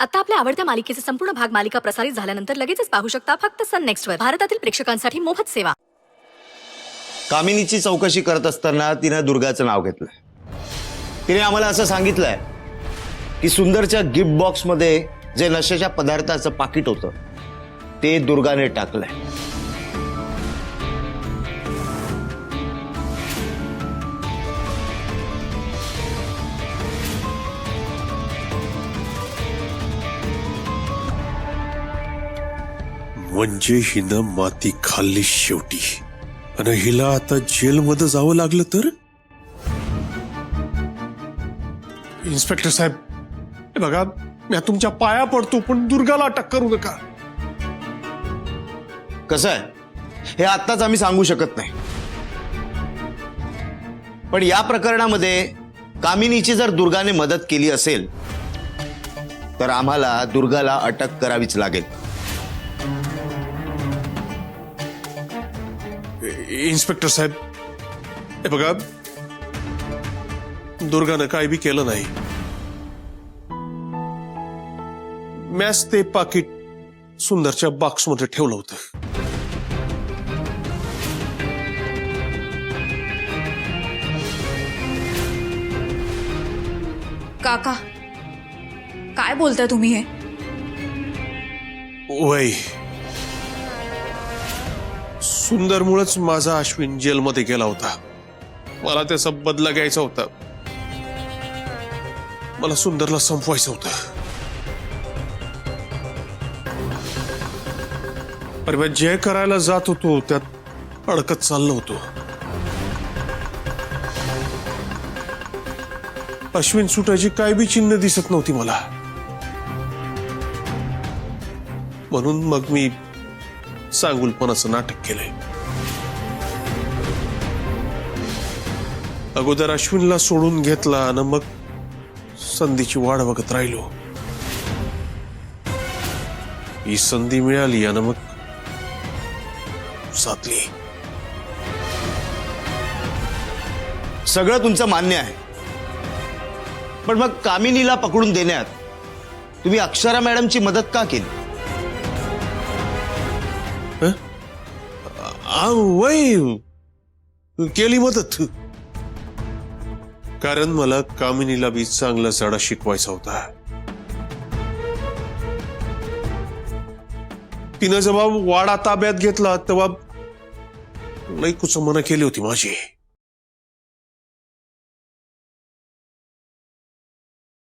आता आपल्या आवडत्या मालिकेचे संपूर्ण भाग मालिका प्रसारित झाल्यानंतर लगेचच पाहू शकता फक्त सन नेक्स्टवर. भारतातील प्रेक्षकांसाठी मोफत सेवा. कामिनीची चौकशी करत असताना तिने दुर्गाचं नाव घेतलंय. तिने आम्हाला असं सांगितलंय की सुंदरच्या गिफ्ट बॉक्समध्ये जे नशेच्या पदार्थाचं पाकिट होतं ते दुर्गाने टाकलंय. म्हणजे हिनं माती खाल्ली शेवटी. आणि हिला आता जेलमध्ये जावं लागलं तर? इन्स्पेक्टर साहेब, हे बघा, मी तुमच्या पाया पडतो, पण दुर्गाला अटक करू नका. कसं आहे, हे आत्ताच आम्ही सांगू शकत नाही, पण या प्रकरणामध्ये कामिनीची जर दुर्गाने मदत केली असेल तर आम्हाला दुर्गाला अटक करावीच लागेल. इन्स्पेक्टर साहेब, हे बघा, दुर्गानं काय बी केलं नाही. मॅच ते पाकिट सुंदरच्या बॉक्समध्ये ठेवलं होतं. काका, काय बोलताय तुम्ही हे? वय, सुंदरमुळेच माझा अश्विन जेलमध्ये गेला होता. मला त्याचा बदला घ्यायचा होता. मला सुंदरला संपवायचं होतं. अरे मी जे करायला जात होतो त्यात अडकत चाललो होतो. अश्विन सुटायची काय बी चिन्ह दिसत नव्हती मला. म्हणून मग मी सांगुलपणाचं नाटक केलंय. अगोदर अश्विनला सोडून घेतला आणि मग संधीची वाट बघत राहिलो. ही संधी मिळाली आणि मग साधली. सगळं तुमचं मान्य आहे, पण मग कामिनीला पकडून देण्यात तुम्ही अक्षरा मॅडमची मदत का केली? वय केली मदत, कारण मला कामिनीला बी चांगला धडा शिकवायचा होता. तिनं जेव्हा वाडा ताब्यात घेतला तेव्हा लई कुचमना केली होती माझी.